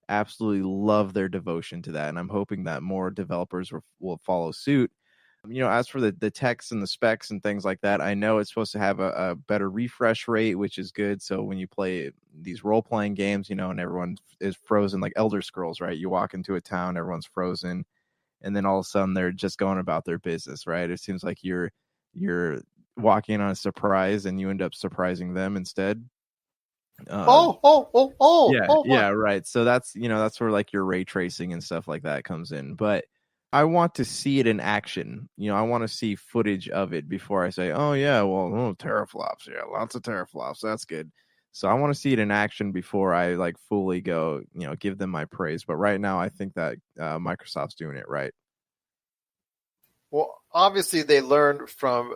absolutely love their devotion to that, and I'm hoping that more developers will follow suit. As for the text and the specs and things like that, I know it's supposed to have a better refresh rate, which is good. So when you play these role-playing games, and everyone is frozen, like Elder Scrolls, right? You walk into a town, everyone's frozen, and then all of a sudden they're just going about their business, right? It seems like you're walking on a surprise and you end up surprising them instead. Yeah, right. So that's where your ray tracing and stuff like that comes in. But I want to see it in action. I want to see footage of it before I say, oh yeah, well, teraflops. Yeah, lots of teraflops. That's good. So I want to see it in action before I fully go, give them my praise. But right now I think that Microsoft's doing it right. Well, obviously they learned from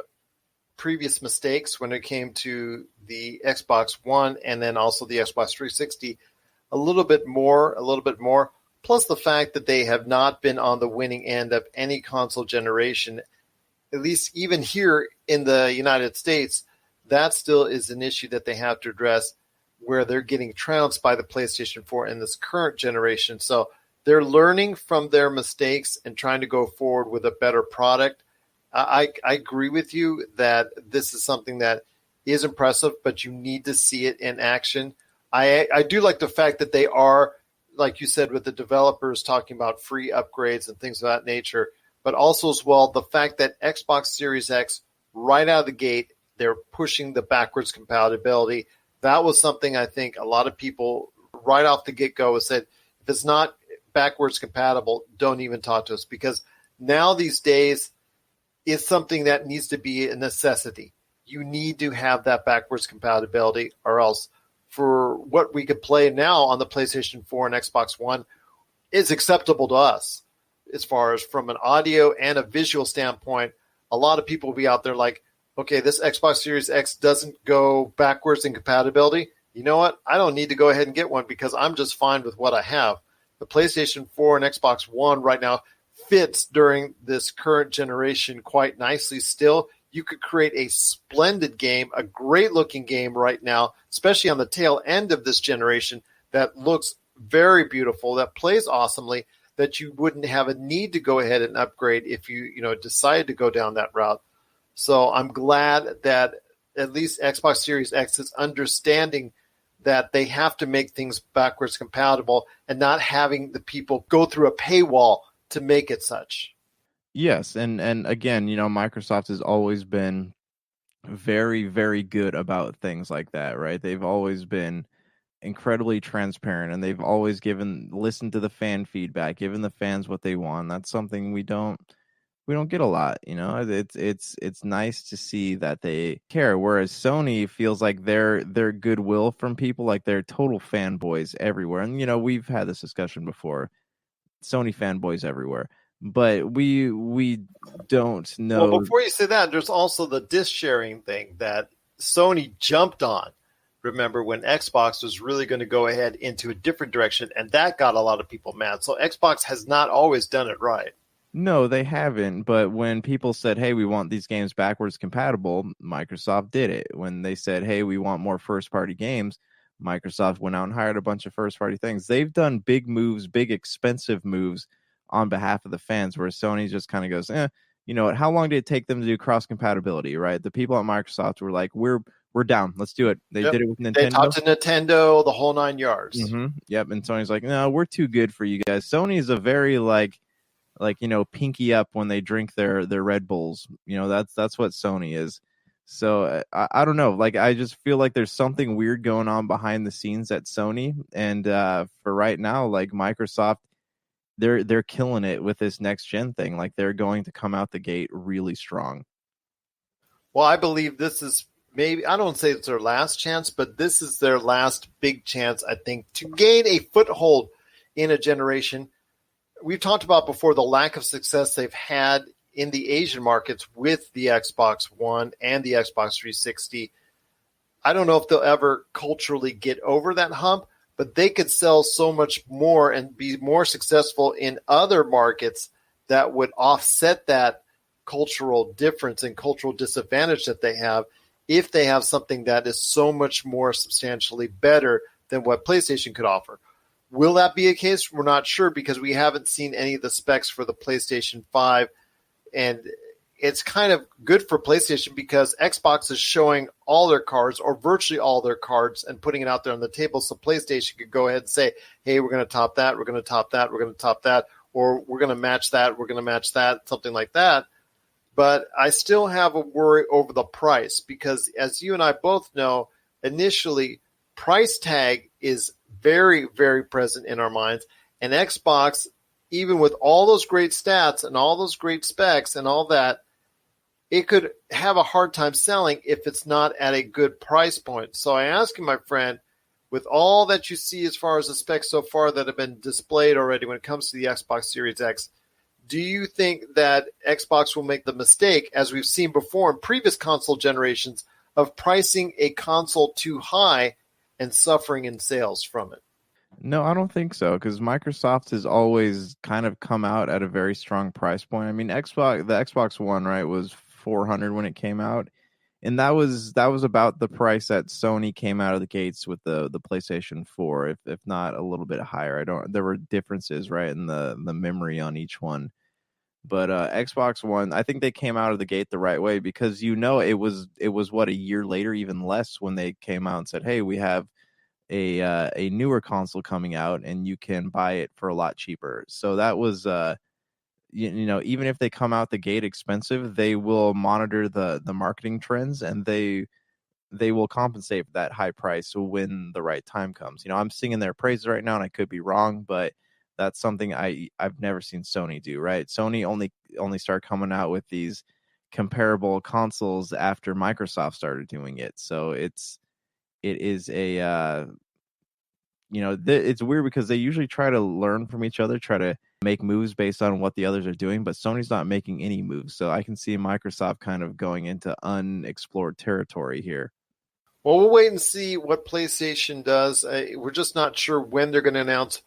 previous mistakes when it came to the Xbox One and then also the Xbox 360 a little bit more. Plus the fact that they have not been on the winning end of any console generation, at least even here in the United States, that still is an issue that they have to address, where they're getting trounced by the PlayStation 4 in this current generation. So they're learning from their mistakes and trying to go forward with a better product. I agree with you that this is something that is impressive, but you need to see it in action. I do like the fact that they are, like you said, with the developers talking about free upgrades and things of that nature, but also as well the fact that Xbox Series X, right out of the gate, they're pushing the backwards compatibility. That was something I think a lot of people right off the get-go said, if it's not backwards compatible, don't even talk to us, because now these days it's something that needs to be a necessity. You need to have that backwards compatibility, or else for what we could play now on the PlayStation 4 and Xbox One is acceptable to us. As far as from an audio and a visual standpoint, a lot of people will be out there like, okay, this Xbox Series X doesn't go backwards in compatibility. You know what? I don't need to go ahead and get one because I'm just fine with what I have. The PlayStation 4 and Xbox One right now fits during this current generation quite nicely still. You could create a splendid game, a great-looking game right now, especially on the tail end of this generation, that looks very beautiful, that plays awesomely, that you wouldn't have a need to go ahead and upgrade if you decided to go down that route. So I'm glad that at least Xbox Series X is understanding that they have to make things backwards compatible and not having the people go through a paywall to make it such. Yes, and again, Microsoft has always been very, very good about things like that, right? They've always been incredibly transparent, and they've always listened to the fan feedback, given the fans what they want. That's something we don't get a lot. It's nice to see that they care, whereas Sony feels like their goodwill from people, like they're total fanboys everywhere. And we've had this discussion before. Sony fanboys everywhere, but we don't Well, know. before you say that, there's also the disc sharing thing that Sony jumped on. Remember when Xbox was really going to go ahead into a different direction, and that got a lot of people mad. So Xbox has not always done it right. No, they haven't. But when people said, hey, we want these games backwards compatible, Microsoft did it. When they said, hey, we want more first party games, Microsoft went out and hired a bunch of first party things. They've done big moves, big expensive moves on behalf of the fans, where Sony just kind of goes, you know what? How long did it take them to do cross compatibility, right? The people at Microsoft were like, we're down. Let's do it. They did it with Nintendo. They talked to Nintendo, the whole 9 yards. Mm-hmm. Yep. And Sony's like, no, we're too good for you guys. Sony's a very like pinky up when they drink their Red Bulls. That's what Sony is. So I don't know. Like, I just feel like there's something weird going on behind the scenes at Sony. And for right now, like Microsoft, they're killing it with this next gen thing. Like, they're going to come out the gate really strong. Well, I believe this is maybe, I don't say it's their last chance, but this is their last big chance, I think, to gain a foothold in a generation. We've talked about before the lack of success they've had in the Asian markets with the Xbox One and the Xbox 360. I don't know if they'll ever culturally get over that hump, but they could sell so much more and be more successful in other markets that would offset that cultural difference and cultural disadvantage that they have if they have something that is so much more substantially better than what PlayStation could offer. Will that be a case? We're not sure because we haven't seen any of the specs for the PlayStation 5. And it's kind of good for PlayStation because Xbox is showing all their cards or virtually all their cards and putting it out there on the table. So PlayStation could go ahead and say, hey, we're going to top that. We're going to top that. We're going to top that. Or we're going to match that. We're going to match that, something like that. But I still have a worry over the price because as you and I both know, initially price tag is very, very present in our minds. And Xbox, even with all those great stats and all those great specs and all that, it could have a hard time selling if it's not at a good price point. So I ask you, my friend, with all that you see as far as the specs so far that have been displayed already when it comes to the Xbox Series X, do you think that Xbox will make the mistake, as we've seen before in previous console generations, of pricing a console too high and suffering in sales from it? No, I don't think so, because Microsoft has always kind of come out at a very strong price point. I mean, the Xbox One, right, was $400 when it came out, and that was about the price that Sony came out of the gates with the PlayStation 4, if not a little bit higher. There were differences, right, in the memory on each one. But Xbox One, I think they came out of the gate the right way because it was what, a year later, even less, when they came out and said, hey, we have a newer console coming out and you can buy it for a lot cheaper. So that was even if they come out the gate expensive, they will monitor the marketing trends and they will compensate for that high price when the right time comes. I'm singing their praises right now and I could be wrong, but that's something I've never seen Sony do, right? Sony only started coming out with these comparable consoles after Microsoft started doing it. So it is a it's weird because they usually try to learn from each other, try to make moves based on what the others are doing, but Sony's not making any moves. So I can see Microsoft kind of going into unexplored territory here. Well, we'll wait and see what PlayStation does. We're just not sure when they're going to announce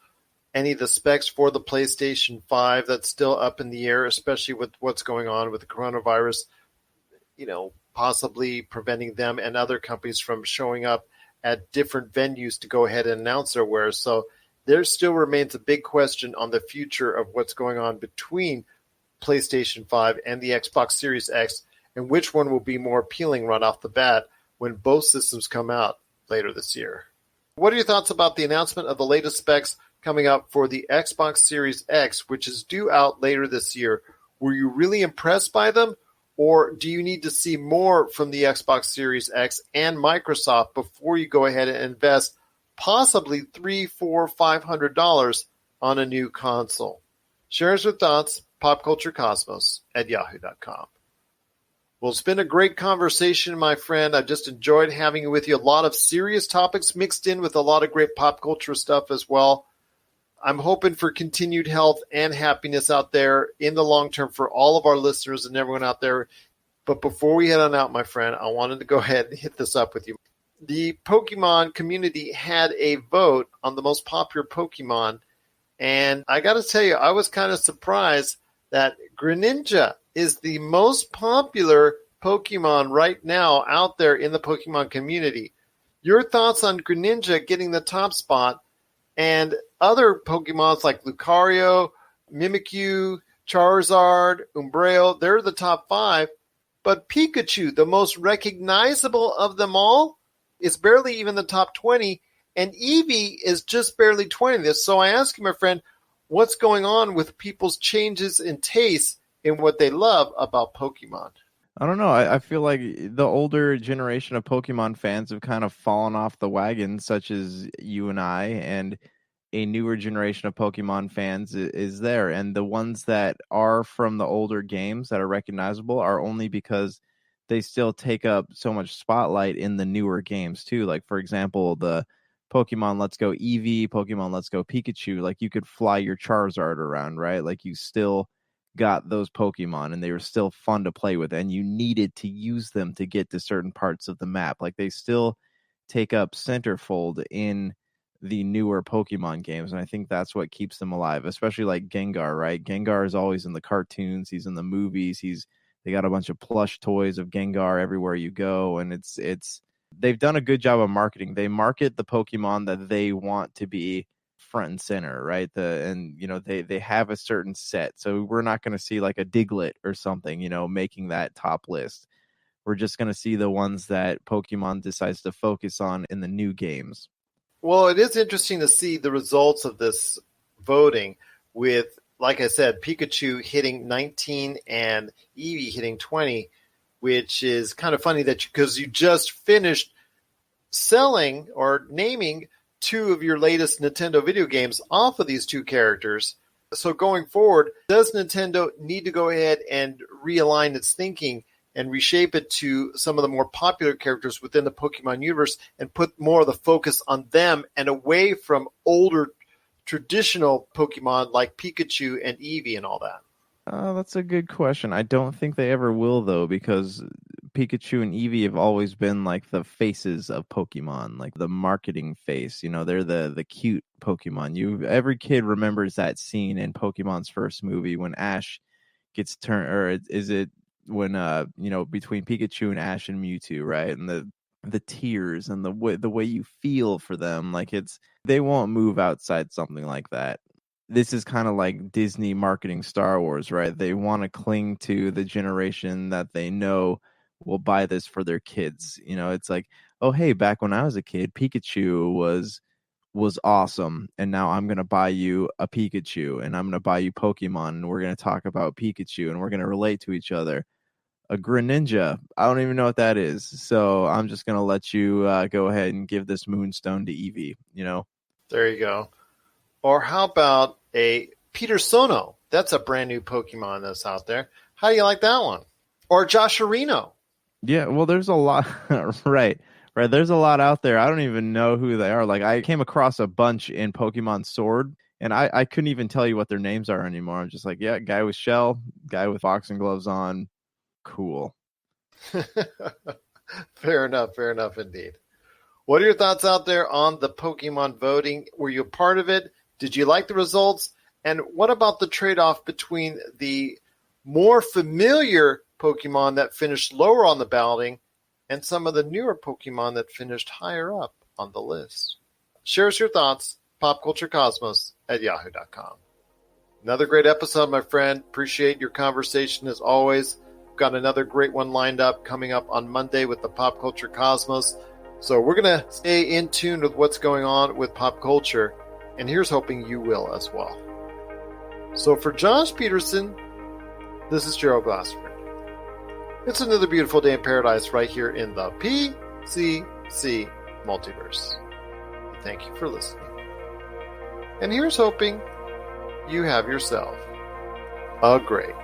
any of the specs for the PlayStation 5. That's still up in the air, especially with what's going on with the coronavirus, possibly preventing them and other companies from showing up at different venues to go ahead and announce their wares. So there still remains a big question on the future of what's going on between PlayStation 5 and the Xbox Series X and which one will be more appealing right off the bat when both systems come out later this year. What are your thoughts about the announcement of the latest specs coming up for the Xbox Series X, which is due out later this year? Were you really impressed by them? Or do you need to see more from the Xbox Series X and Microsoft before you go ahead and invest possibly $300, $400, $500 on a new console? Share us your thoughts, popculturecosmos@yahoo.com. Well, it's been a great conversation, my friend. I just enjoyed having it with you. A lot of serious topics mixed in with a lot of great pop culture stuff as well. I'm hoping for continued health and happiness out there in the long term for all of our listeners and everyone out there. But before we head on out, my friend, I wanted to go ahead and hit this up with you. The Pokemon community had a vote on the most popular Pokemon. And I got to tell you, I was kind of surprised that Greninja is the most popular Pokemon right now out there in the Pokemon community. Your thoughts on Greninja getting the top spot and other Pokemons like Lucario, Mimikyu, Charizard, Umbreon, they're the top 5. But Pikachu, the most recognizable of them all, is barely even the top 20. And Eevee is just barely 20. So I ask you, my friend, what's going on with people's changes in taste in what they love about Pokemon? I don't know. I feel like the older generation of Pokemon fans have kind of fallen off the wagon, such as you and I, and a newer generation of Pokemon fans is there. And the ones that are from the older games that are recognizable are only because they still take up so much spotlight in the newer games too. Like, for example, the Pokemon Let's Go Eevee, Pokemon Let's Go Pikachu, like you could fly your Charizard around, right? Like you still got those Pokemon and they were still fun to play with, and you needed to use them to get to certain parts of the map. Like they still take up centerfold in the newer Pokemon games, and I think that's what keeps them alive, especially like Gengar, right? Gengar is always in the cartoons, he's in the movies, they got a bunch of plush toys of Gengar everywhere you go, and it's they've done a good job of marketing. They market the Pokemon that they want to be front and center, right? They have a certain set, so we're not going to see like a Diglett or something, making that top list. We're just going to see the ones that Pokemon decides to focus on in the new games. Well, it is interesting to see the results of this voting with, like I said, Pikachu hitting 19 and Eevee hitting 20, which is kind of funny that because you just finished selling or naming 2 of your latest Nintendo video games off of these 2 characters. So going forward, does Nintendo need to go ahead and realign its thinking and reshape it to some of the more popular characters within the Pokemon universe and put more of the focus on them and away from older traditional Pokemon like Pikachu and Eevee and all that? That's a good question. I don't think they ever will, though, because Pikachu and Eevee have always been like the faces of Pokemon, like the marketing face. They're the cute Pokemon. Every kid remembers that scene in Pokemon's first movie when Ash gets turned, or is it when between Pikachu and Ash and Mewtwo, right? And the tears and the way you feel for them, like they won't move outside something like that. This is kind of like Disney marketing Star Wars, right? They want to cling to the generation that they know will buy this for their kids. It's like, oh, hey, back when I was a kid, Pikachu was awesome, and now I'm going to buy you a Pikachu, and I'm going to buy you Pokemon, and we're going to talk about Pikachu, and we're going to relate to each other. A Greninja, I don't even know what that is, so I'm just going to let you go ahead and give this Moonstone to Eevee, There you go. Or how about a Peter Sono? That's a brand new Pokemon that's out there. How do you like that one? Or Joshirino? Yeah, well, there's a lot, right. There's a lot out there. I don't even know who they are. Like, I came across a bunch in Pokemon Sword, and I couldn't even tell you what their names are anymore. I'm just like, yeah, guy with shell, guy with boxing gloves on. Cool. Fair enough indeed. What are your thoughts out there on the Pokemon voting? Were you a part of it? Did you like the results? And what about the trade-off between the more familiar Pokemon that finished lower on the balloting and some of the newer Pokemon that finished higher up on the list? Share us your thoughts, popculturecosmos@yahoo.com. Another great episode, my friend. Appreciate your conversation as always. Got another great one lined up coming up on Monday with the Pop Culture Cosmos. So we're going to stay in tune with what's going on with pop culture, and here's hoping you will as well. So for Josh Peterson, This is Gerald Glassford. It's another beautiful day in paradise right here in the PCC Multiverse. Thank you for listening. And here's hoping you have yourself a great